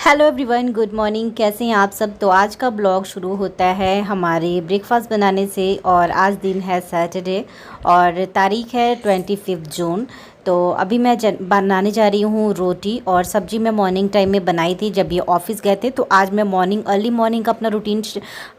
Hello everyone, good morning. कैसे हैं आप सब। तो आज का ब्लॉग शुरू होता है हमारे ब्रेकफास्ट बनाने से। और आज दिन है सैटरडे और तारीख है 25 जून। तो अभी मैं बनाने जा रही हूँ रोटी और सब्जी। मैं मॉर्निंग टाइम में बनाई थी जब ये ऑफिस गए थे। तो आज मैं अर्ली मॉर्निंग का अपना रूटीन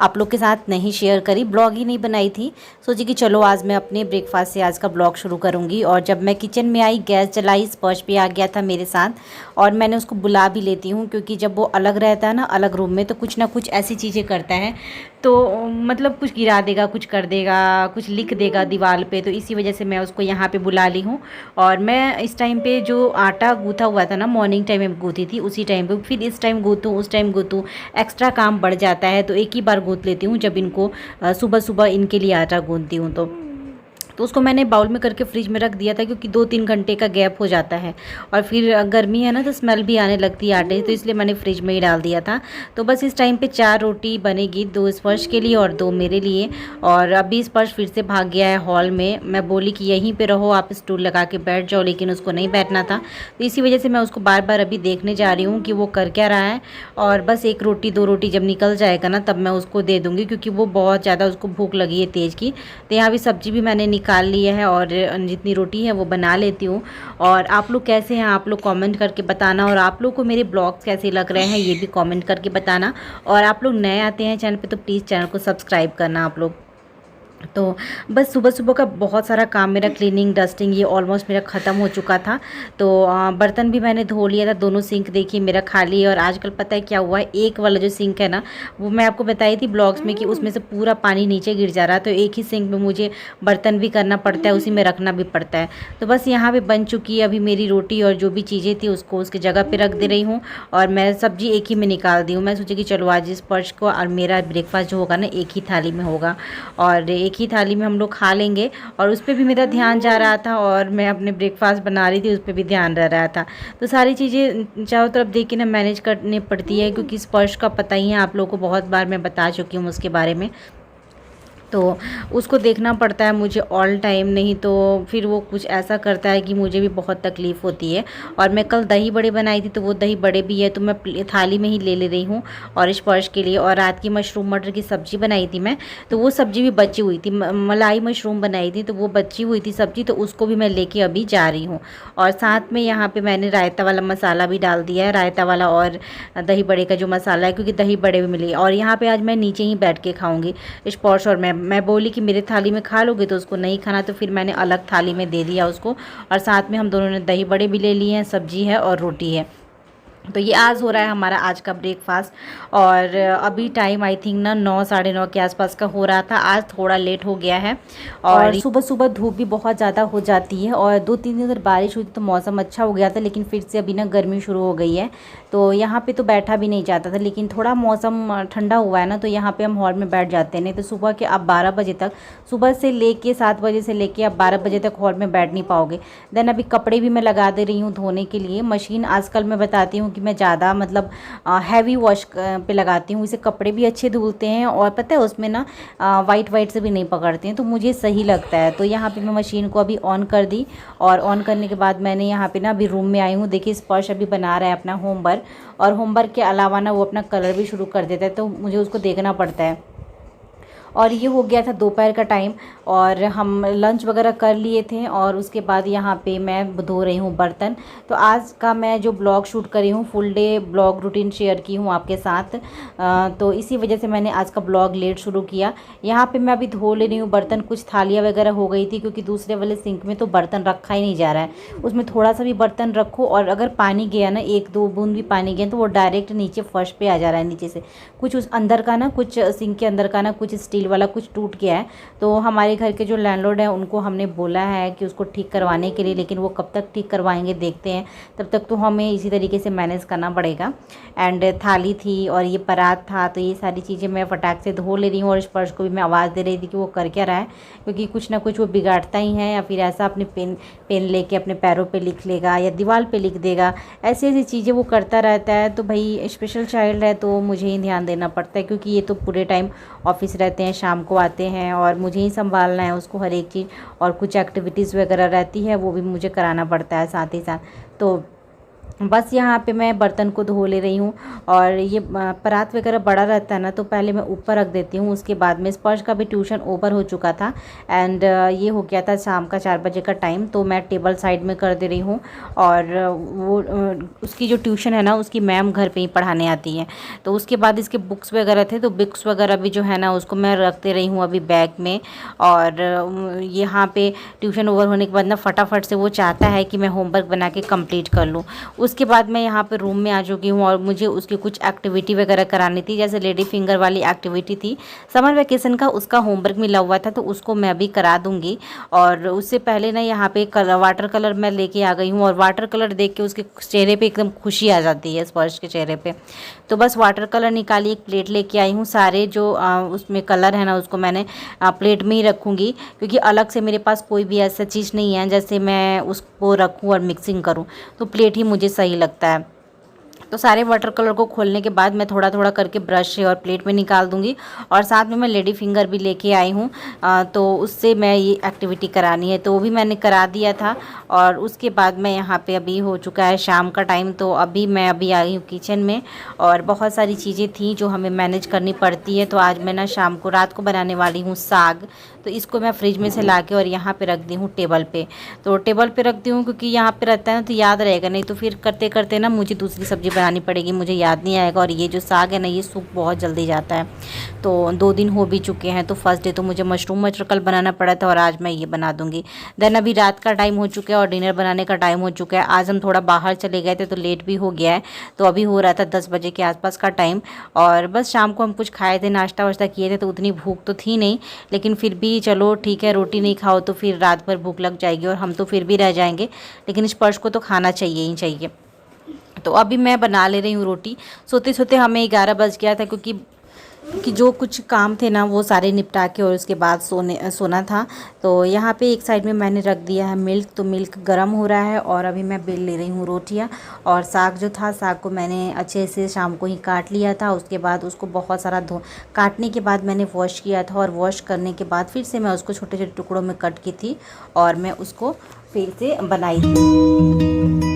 आप लोग के साथ नहीं शेयर करी, ब्लॉग ही नहीं बनाई थी। सोची कि चलो आज मैं अपने ब्रेकफास्ट से आज का ब्लॉग शुरू करूँगी। और जब मैं किचन में आई, गैस जलाई, स्पर्श भी आ गया था मेरे साथ और मैंने उसको बुला भी लेती हूँ, क्योंकि जब वो अलग रहता है ना, अलग रूम में, तो कुछ ना कुछ ऐसी चीज़ें करता है। तो मतलब कुछ गिरा देगा, कुछ कर देगा, कुछ लिख देगा दीवार पे। तो इसी वजह से मैं उसको यहाँ पे बुला ली हूँ। और मैं इस टाइम पे जो आटा गूँथा हुआ था ना, मॉर्निंग टाइम में गूँथी थी, उसी टाइम पे फिर इस टाइम गूँथूँ, उस टाइम गूँथूँ, एक्स्ट्रा काम बढ़ जाता है। तो एक ही बार गूँथ लेती हूँ जब इनको सुबह सुबह इनके लिए आटा गूँथती हूँ। तो उसको मैंने बाउल में करके फ्रिज में रख दिया था, क्योंकि 2-3 घंटे का गैप हो जाता है। और फिर गर्मी है ना, तो स्मेल भी आने लगती है आटे, तो इसलिए मैंने फ्रिज में ही डाल दिया था। तो बस इस टाइम पे 4 रोटी बनेगी, 2 स्पर्श के लिए और 2 मेरे लिए। और अभी स्पर्श फिर से भाग गया है हॉल में। मैं बोली कि यहीं पे रहो, आप स्टूल लगा के बैठ जाओ, लेकिन उसको नहीं बैठना था। तो इसी वजह से मैं उसको बार बार अभी देखने जा रही हूँ कि वो कर क्या रहा है। और बस 1 रोटी 2 रोटी जब निकल जाएगा ना, तब मैं उसको दे दूँगी, क्योंकि वो बहुत ज़्यादा उसको भूख लगी है तेज़ की। तो यहाँ भी सब्जी भी मैंने निकाल लिया है और जितनी रोटी है वो बना लेती हूँ। और आप लोग कैसे हैं, आप लोग कमेंट करके बताना। और आप लोग को मेरे ब्लॉग्स कैसे लग रहे हैं, ये भी कमेंट करके बताना। और आप लोग नए आते हैं चैनल पे, तो प्लीज़ चैनल को सब्सक्राइब करना आप लोग। तो बस सुबह सुबह का बहुत सारा काम, मेरा क्लीनिंग डस्टिंग ये ऑलमोस्ट मेरा ख़त्म हो चुका था। तो बर्तन भी मैंने धो लिया था, दोनों सिंक देखिए मेरा खाली है। और आजकल पता है क्या हुआ है, एक वाला जो सिंक है ना, वो मैं आपको बताई थी ब्लॉग्स में कि उसमें से पूरा पानी नीचे गिर जा रहा है। तो एक ही सिंक में मुझे बर्तन भी करना पड़ता है, उसी में रखना भी पड़ता है। तो बस यहाँ पर बन चुकी है अभी मेरी रोटी, और जो भी चीज़ें थी उसको उसकी जगह पर रख दे रही हूँ। और मैं सब्जी एक ही में निकाल दी हूँ। मैं सोची कि चलो आज इस पर्च को और मेरा ब्रेकफास्ट जो होगा ना, एक ही थाली में होगा और एक ही थाली में हम लोग खा लेंगे। और उस पर भी मेरा ध्यान जा रहा था, और मैं अपने ब्रेकफास्ट बना रही थी, उस पर भी ध्यान रह रहा था। तो सारी चीज़ें चारों तरफ देख के ना मैनेज करनी पड़ती है, क्योंकि स्पर्श का पता ही है आप लोगों को, बहुत बार मैं बता चुकी हूँ उसके बारे में। तो उसको देखना पड़ता है मुझे ऑल टाइम, नहीं तो फिर वो कुछ ऐसा करता है कि मुझे भी बहुत तकलीफ़ होती है। और मैं कल दही बड़े बनाई थी, तो वो दही बड़े भी है, तो मैं थाली में ही ले रही हूँ और स्पर्श के लिए। और रात की मशरूम मटर की सब्ज़ी बनाई थी मैं, तो वो सब्ज़ी भी बची हुई थी। मलाई मशरूम बनाई थी, तो वो बची हुई थी सब्ज़ी, तो उसको भी मैं लेके अभी जा रही हूँ। और साथ में यहाँ पर मैंने रायता वाला मसाला भी डाल दिया है, रायता वाला और दही बड़े का जो मसाला है, क्योंकि दही बड़े भी मिले। और यहाँ पर आज मैं नीचे ही बैठ के खाऊँगी, स्पर्श और मैं बोली कि मेरे थाली में खा लोगे, तो उसको नहीं खाना, तो फिर मैंने अलग थाली में दे दिया उसको। और साथ में हम दोनों ने दही बड़े भी ले लिए हैं, सब्जी है और रोटी है। तो ये आज हो रहा है हमारा आज का ब्रेकफास्ट। और अभी टाइम आई थिंक ना 9 साढ़े 9 के आसपास का हो रहा था। आज थोड़ा लेट हो गया है। और सुबह सुबह धूप भी बहुत ज़्यादा हो जाती है, और 2-3 दिन उधर बारिश हुई तो मौसम अच्छा हो गया था, लेकिन फिर से अभी ना गर्मी शुरू हो गई है। तो यहाँ पे तो बैठा भी नहीं जाता था, लेकिन थोड़ा मौसम ठंडा हुआ है ना, तो यहाँ पे हम हॉल में बैठ जाते हैं। नहीं तो सुबह के आप 12 बजे तक, सुबह से लेके 7 बजे से लेके आप 12 बजे तक हॉल में बैठ नहीं पाओगे। देन अभी कपड़े भी मैं लगा दे रही हूँ धोने के लिए। मशीन आजकल मैं बताती हूँ कि मैं ज़्यादा मतलब हैवी वॉश पे लगाती हूँ, इससे कपड़े भी अच्छे धुलते हैं, और पता है उसमें ना वाइट वाइट से भी नहीं पकड़ते हैं, तो मुझे सही लगता है। तो यहाँ पे मैं मशीन को अभी ऑन कर दी, और ऑन करने के बाद मैंने यहाँ पे ना अभी रूम में आई हूँ। देखिए स्पर्श अभी बना रहा है अपना होमवर्क, और होमवर्क के अलावा ना वो अपना कलर भी शुरू कर देता है, तो मुझे उसको देखना पड़ता है। और ये हो गया था दोपहर का टाइम, और हम लंच वगैरह कर लिए थे। और उसके बाद यहाँ पे मैं धो रही हूँ बर्तन। तो आज का मैं जो ब्लॉग शूट करी हूँ, full day blog routine share की हूँ आपके साथ। तो इसी वजह से मैंने आज का ब्लॉग लेट शुरू किया। यहाँ पे मैं अभी धो ले रही हूँ बर्तन। कुछ थालियाँ वगैरह हो गई थी, क्योंकि दूसरे वाले सिंक में तो बर्तन रखा ही नहीं जा रहा है। उसमें थोड़ा सा भी बर्तन रखो, और अगर पानी गया ना, 1-2 बूंद भी पानी गया, तो वो डायरेक्ट नीचे फर्श पे आ जा रहा है नीचे से। कुछ उस अंदर का ना, कुछ सिंक के अंदर का ना, कुछ स्टील वाला कुछ टूट गया है। तो हमारे घर के जो लैंडलॉर्ड हैं, उनको हमने बोला है कि उसको ठीक करवाने के लिए, लेकिन वो कब तक ठीक करवाएंगे देखते हैं। तब तक तो हमें इसी तरीके से मैनेज करना पड़ेगा। एंड थाली थी और ये परात था, तो ये सारी चीज़ें मैं फटाक से धो ले रही हूँ। और स्पर्श को भी मैं आवाज़ दे रही थी कि वो कर क्या रहा है, क्योंकि कुछ ना कुछ वो बिगाड़ता ही है, या फिर ऐसा अपने पेन लेके अपने पैरों पे लिख लेगा, या दीवार पे लिख देगा। ऐसी ऐसी चीज़ें वो करता रहता है। तो भाई स्पेशल चाइल्ड है, तो मुझे ही ध्यान देना पड़ता है, क्योंकि ये तो पूरे टाइम ऑफिस रहते हैं, शाम को आते हैं, और मुझे ही संभालना है उसको हर एक चीज़। और कुछ एक्टिविटीज़ वगैरह रहती है, वो भी मुझे कराना पड़ता है साथ ही साथ। तो बस यहाँ पे मैं बर्तन को धो ले रही हूँ। और ये परात वगैरह बड़ा रहता है ना, तो पहले मैं ऊपर रख देती हूँ। उसके बाद में स्पर्श का भी ट्यूशन ओवर हो चुका था एंड ये हो गया था शाम का 4 बजे का टाइम, तो मैं टेबल साइड में कर दे रही हूँ। और वो उसकी जो ट्यूशन है ना, उसकी मैम घर पे ही पढ़ाने आती है। तो उसके बाद इसके बुक्स वगैरह थे, तो बुक्स वगैरह भी जो है ना उसको मैं रख दे रही हूँ अभी बैग में। और यहाँ पे ट्यूशन ओवर होने के बाद ना फटाफट से वो चाहता है कि मैं होमवर्क बना के कंप्लीट कर लूँ। उसके बाद मैं यहाँ पे रूम में आ चुकी हूँ और मुझे उसकी कुछ एक्टिविटी वगैरह करानी थी, जैसे लेडी फिंगर वाली एक्टिविटी थी समर वेकेशन का, उसका होमवर्क मिला हुआ था, तो उसको मैं अभी करा दूँगी। और उससे पहले ना यहाँ पे वाटर कलर मैं लेके आ गई हूँ, और वाटर कलर देख के उसके चेहरे पे एकदम खुशी आ जाती है, स्पर्श के चेहरे पे। तो बस वाटर कलर निकाली, एक प्लेट लेके आई हूँ। सारे जो उसमें कलर है ना उसको मैंने प्लेट में ही रखूँगी, क्योंकि अलग से मेरे पास कोई भी ऐसा चीज़ नहीं है जैसे मैं उसको रखूँ और मिक्सिंग करूँ, तो प्लेट ही मुझे सही लगता है। तो सारे वाटर कलर को खोलने के बाद मैं थोड़ा थोड़ा करके ब्रश से और प्लेट में निकाल दूंगी। और साथ में मैं लेडी फिंगर भी लेके आई हूँ, तो उससे मैं ये एक्टिविटी करानी है, तो वो भी मैंने करा दिया था। और उसके बाद मैं यहाँ पे अभी हो चुका है शाम का टाइम, तो अभी मैं आई हूँ किचन में। और बहुत सारी चीज़ें थी जो हमें मैनेज करनी पड़ती है। तो आज मैं ना शाम को रात को बनाने वाली हूँ साग, तो इसको मैं फ्रिज में से ला के और यहाँ पे रख दी हूँ टेबल पे। तो टेबल पे रखती हूँ क्योंकि यहाँ पे रहता है ना तो याद रहेगा, नहीं तो फिर करते करते ना मुझे दूसरी सब्ज़ी बनानी पड़ेगी, मुझे याद नहीं आएगा। और ये जो साग है ना ये सूख बहुत जल्दी जाता है। तो 2 दिन हो भी चुके हैं, तो फर्स्ट डे तो मुझे मशरूम मटर कल बनाना पड़ा था और आज मैं ये बना दूँगी। देन अभी रात का टाइम हो चुका है और डिनर बनाने का टाइम हो चुका है। आज हम थोड़ा बाहर चले गए थे तो लेट भी हो गया है, तो अभी हो रहा था 10 बजे के आसपास का टाइम। और बस शाम को हम कुछ खाए थे, नाश्ता वाश्ता किए थे, तो उतनी भूख तो थी नहीं, लेकिन फिर भी चलो ठीक है, रोटी नहीं खाओ तो फिर रात भर भूख लग जाएगी और हम तो फिर भी रह जाएंगे, लेकिन स्पर्श को तो खाना चाहिए ही चाहिए। तो अभी मैं बना ले रही हूँ रोटी। सोते सोते हमें 11 बज गया था, क्योंकि जो कुछ काम थे ना वो सारे निपटा के और उसके बाद सोना था। तो यहाँ पे एक साइड में मैंने रख दिया है मिल्क, तो मिल्क गर्म हो रहा है और अभी मैं बेल ले रही हूँ रोटियाँ। और साग जो था, साग को मैंने अच्छे से शाम को ही काट लिया था। उसके बाद उसको बहुत सारा काटने के बाद मैंने वॉश किया था, और वॉश करने के बाद फिर से मैं उसको छोटे छोटे टुकड़ों में कट की थी और मैं उसको फिर से बनाई थी।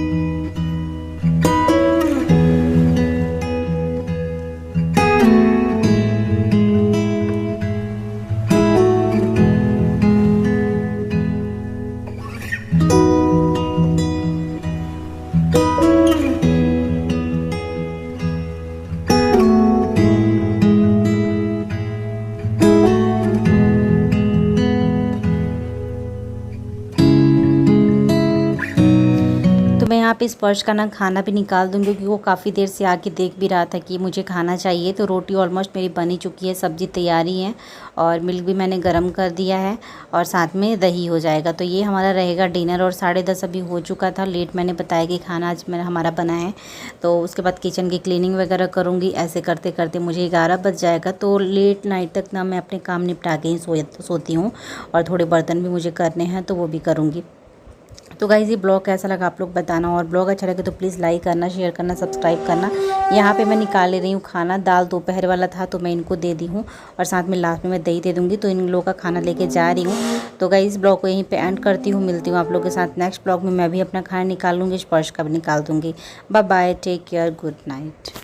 मैं यहाँ पे स्पर्श का ना खाना भी निकाल दूँगी, क्योंकि वो काफ़ी देर से आके देख भी रहा था कि मुझे खाना चाहिए। तो रोटी ऑलमोस्ट मेरी बनी चुकी है, सब्ज़ी तैयारी है और मिल्क भी मैंने गरम कर दिया है और साथ में दही हो जाएगा। तो ये हमारा रहेगा डिनर। और 10:30 अभी हो चुका था, लेट मैंने बताया कि खाना आज मैंने हमारा बना है। तो उसके बाद किचन की क्लीनिंग वगैरह करूँगी, ऐसे करते करते मुझे 11 बज जाएगा। तो लेट नाइट तक ना मैं अपने काम निपटा के ही सोती हूँ, और थोड़े बर्तन भी मुझे करने हैं तो वो भी करूँगी। तो गाइस ये ब्लॉग कैसा लगा आप लोग बताना, और ब्लॉग अच्छा लगे तो प्लीज़ लाइक करना, शेयर करना, सब्सक्राइब करना। यहाँ पे मैं निकाल ले रही हूँ खाना, दाल दोपहर वाला था तो मैं इनको दे दी हूँ, और साथ में लास्ट में मैं दही दे दूँगी। तो इन लोगों का खाना लेके जा रही हूँ। तो गाइस ब्लॉग को यहीं पे एंड करती हूँ, मिलती हूँ आप लोगों के साथ नेक्स्ट ब्लॉग में। मैं भी अपना खाना निकाल लूँगी, स्पर्श का भी निकाल दूँगी। Bye bye, take care, good night.